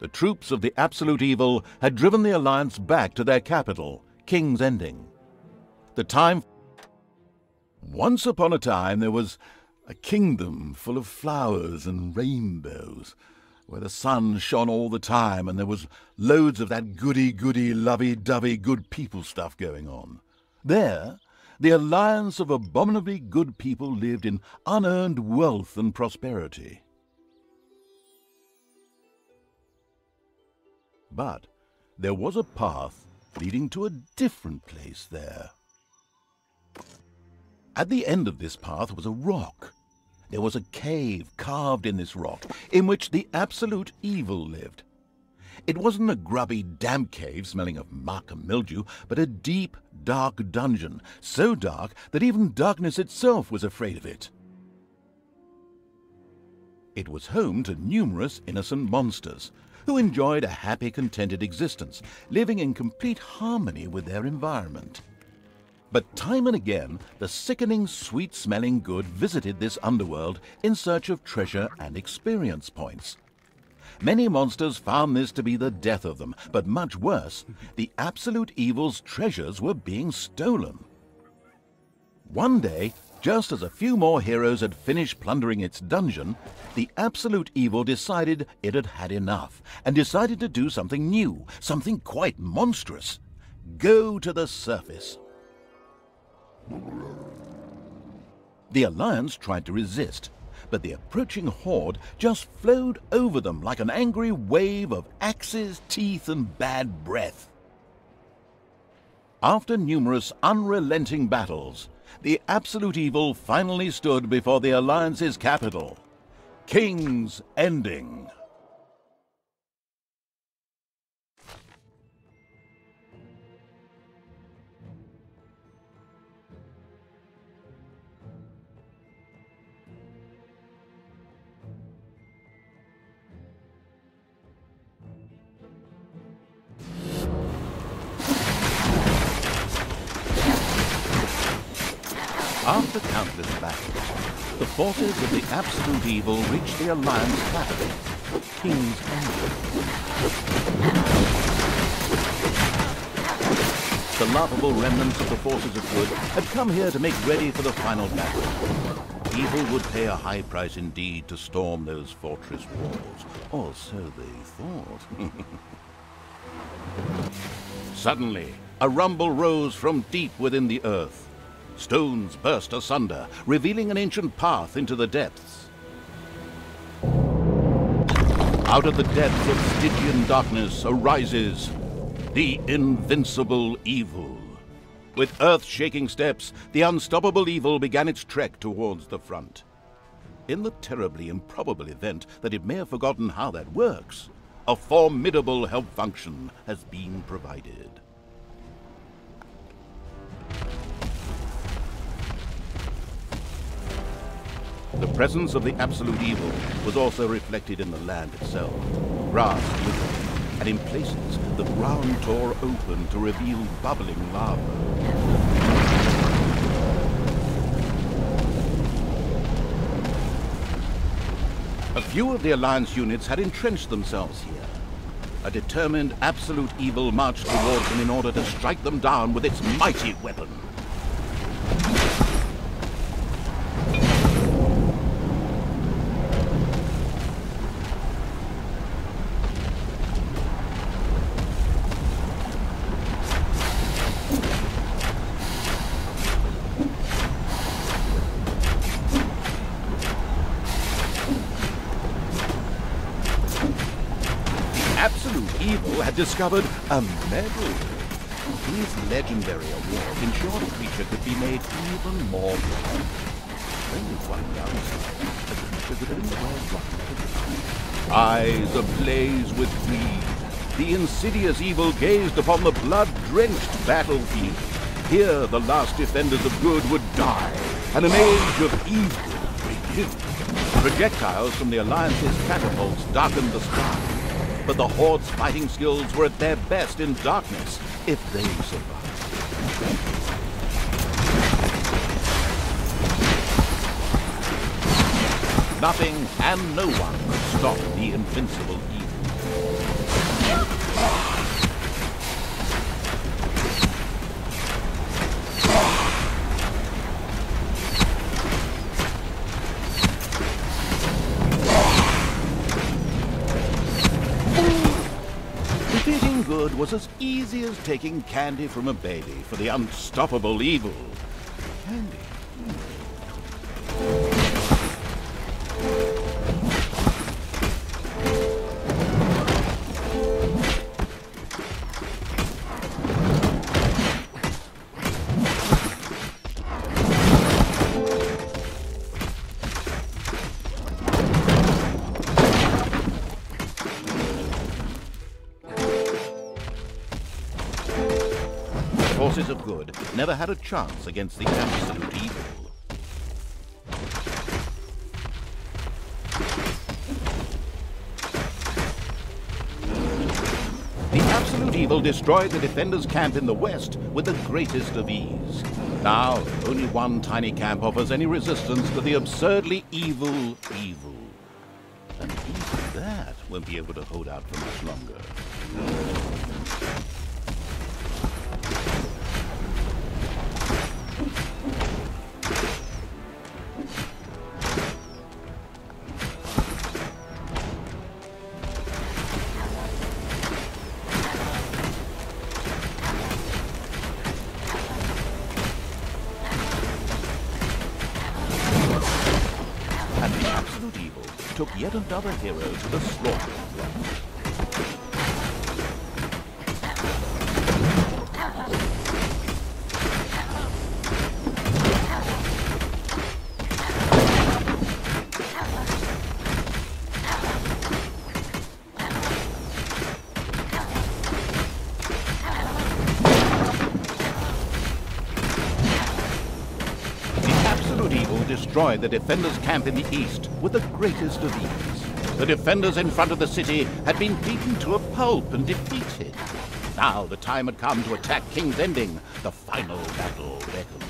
The troops of the Absolute Evil had driven the Alliance back to their capital, King's Ending. Once upon a time there was a kingdom full of flowers and rainbows, where the sun shone all the time and there was loads of that goody-goody, lovey-dovey good people stuff going on. There, the alliance of abominably good people lived in unearned wealth and prosperity. But there was a path leading to a different place there. At the end of this path was a rock. There was a cave carved in this rock in which the Absolute Evil lived. It wasn't a grubby, damp cave smelling of muck and mildew, but a deep, dark dungeon, so dark that even darkness itself was afraid of it. It was home to numerous innocent monsters, who enjoyed a happy, contented existence, living in complete harmony with their environment. But time and again, the sickening, sweet-smelling good visited this underworld in search of treasure and experience points. Many monsters found this to be the death of them, but much worse, the Absolute Evil's treasures were being stolen. One day, just as a few more heroes had finished plundering its dungeon, the Absolute Evil decided it had had enough, and decided to do something new, something quite monstrous. Go to the surface. The Alliance tried to resist, but the approaching horde just flowed over them like an angry wave of axes, teeth, and bad breath. After numerous unrelenting battles, the Absolute Evil finally stood before the Alliance's capital, King's Ending. After countless battles, the forces of the Absolute Evil reached the Alliance capital, King's Ending. The laughable remnants of the forces of good had come here to make ready for the final battle. Evil would pay a high price indeed to storm those fortress walls, or so they thought. Suddenly, a rumble rose from deep within the earth. Stones burst asunder, revealing an ancient path into the depths. Out of the depths of Stygian darkness arises the invincible evil. With earth-shaking steps, the unstoppable evil began its trek towards the front. In the terribly improbable event that it may have forgotten how that works, a formidable help function has been provided. The presence of the Absolute Evil was also reflected in the land itself. Grass withered, and in places the ground tore open to reveal bubbling lava. A few of the Alliance units had entrenched themselves here. A determined Absolute Evil marched towards them in order to strike them down with its mighty weapon. Absolute Evil had discovered a medal. These legendary awards ensured a creature could be made even more powerful. Only one downside. Eyes ablaze with greed, the insidious evil gazed upon the blood-drenched battlefield. Here the last defenders of good would die, and an age of evil begin. Projectiles from the Alliance's catapults darkened the sky. But the Horde's fighting skills were at their best in darkness, if they survived. Nothing and no one could stop the invincible evil. Defeating good was as easy as taking candy from a baby for the unstoppable evil. Candy. Forces of good never had a chance against the absolute evil. The absolute evil destroyed the defenders' camp in the west with the greatest of ease. Now, only one tiny camp offers any resistance to the absurdly evil evil. And even that won't be able to hold out for much longer. Took yet another hero to the slaughter. Destroyed the defenders' camp in the east with the greatest of ease. The defenders in front of the city had been beaten to a pulp and defeated. Now the time had come to attack King's Ending. The final battle beckoned.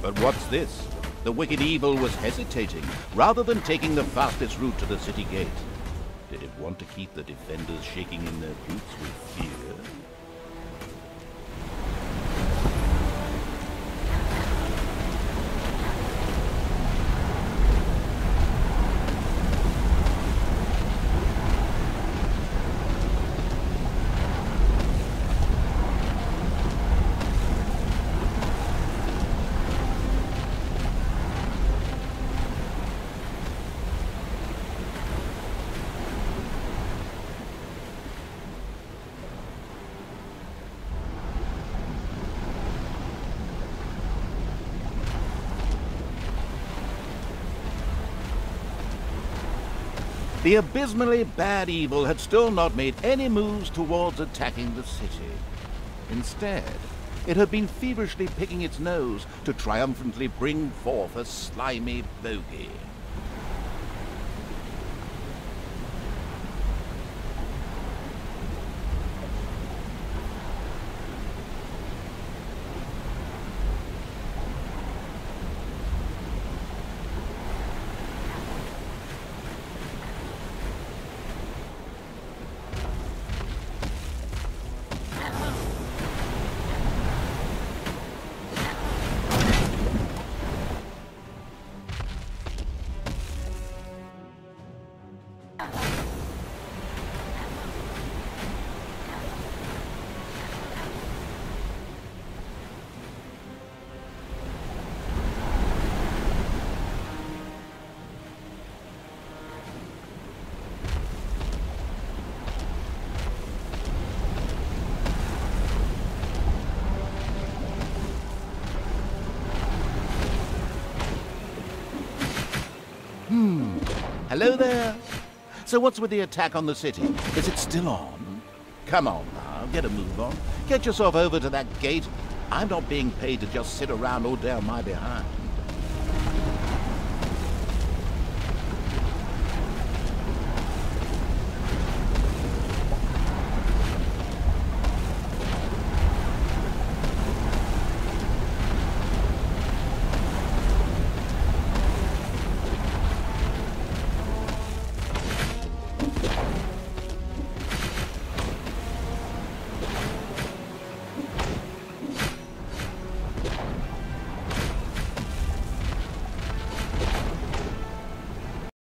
But what's this? The wicked evil was hesitating, rather than taking the fastest route to the city gate. Did it want to keep the defenders shaking in their boots with fear? The abysmally bad evil had still not made any moves towards attacking the city. Instead, it had been feverishly picking its nose to triumphantly bring forth a slimy bogey. Hello there. So what's with the attack on the city? Is it still on? Come on now, get a move on. Get yourself over to that gate. I'm not being paid to just sit around all day on my behind.